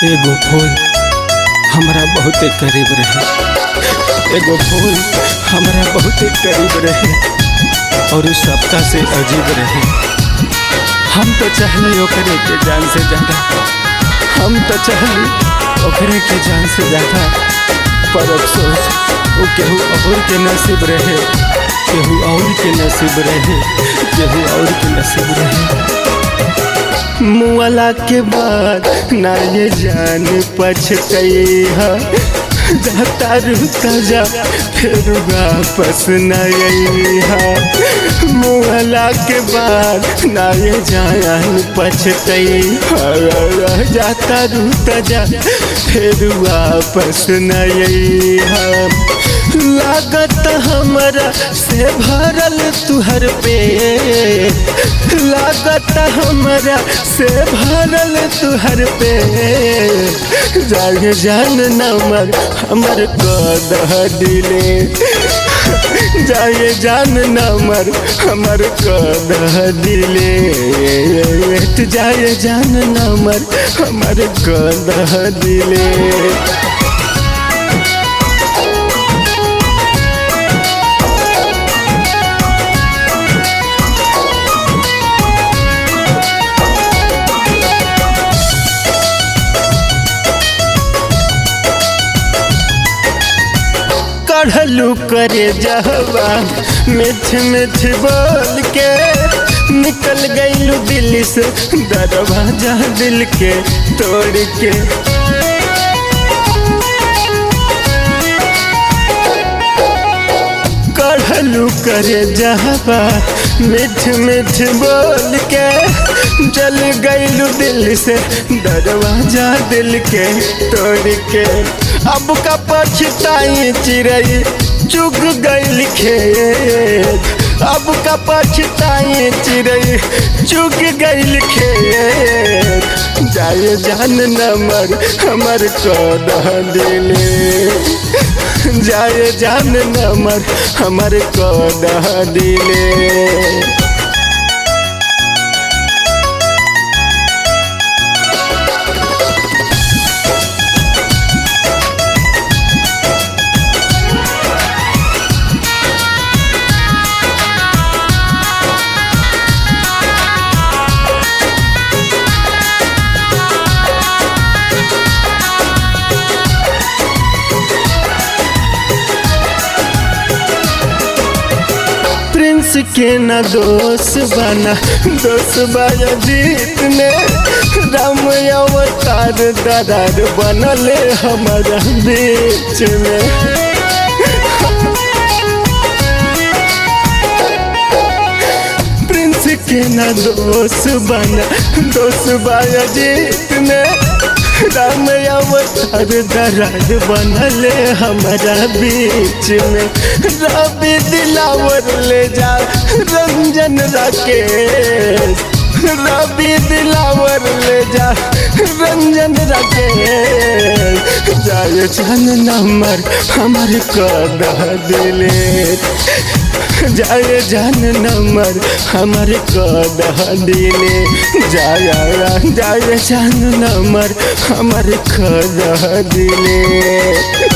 एगो फूल हमरा बहुते करीब रहे, एगो फूल हमरा बहुते करीब रहे और सबका से अजीब रहे। हम तो चाहले ओकरे के जान से ज्यादा, हम तो चाहले ओकरे के जान से ज्यादा, पर अफसोस वो केहू और के नसीब रहे, केहू और के नसीब रहे, केहू और के नसीब रहे। मुआला के बाद ना ये जान पछतई है, जाता रुता जा फिर वापस न आई है। मुआला के बाद ना ये जान पछतई है, जाता रुता जा फिर वापस न आई है। लागत हमरा से भरल तुहर पे, लागत हमरा से भरल तुहर पे, जागे जान नमर हमर कदह दिले, जाए जान नमर हमर कदह दिले, जाए जान नमर हमर कदह दिले। कढ़लू करे जहवा मिठ मिठ बोल के, निकल गईलू दिल से दरवाजा दिल के तोड़ के। कढ़लू करे जहवा मिठ मिठ बोल के, जल गईलू दिल से दरवाजा दिल के तोड़ के। अब का पछताई चिड़ै चुग गईल खेत, अब का पछताई चिड़ै चुग गईल खेत, जाए जान नमर हमर कदह दिले, जाए जान नमर हमर कदह दिले। प्रिंस के न दोष बना, दोष बाया जीत में, राम अवतार दरार बनले हमारा बीच में। प्रिंस के न दोष बना, दोष बाया जीत में, राम अवतार दरार बनले हमारा बीच में। रवि दिलावर ले जा रंजन राकेश, रवि दिलावर ले जा रंजन राकेश, जाए जान नमर हमर कदह दिले, जाए जान नमर हमर कदह दिले, जाए जान नमर हमर कदह दिले।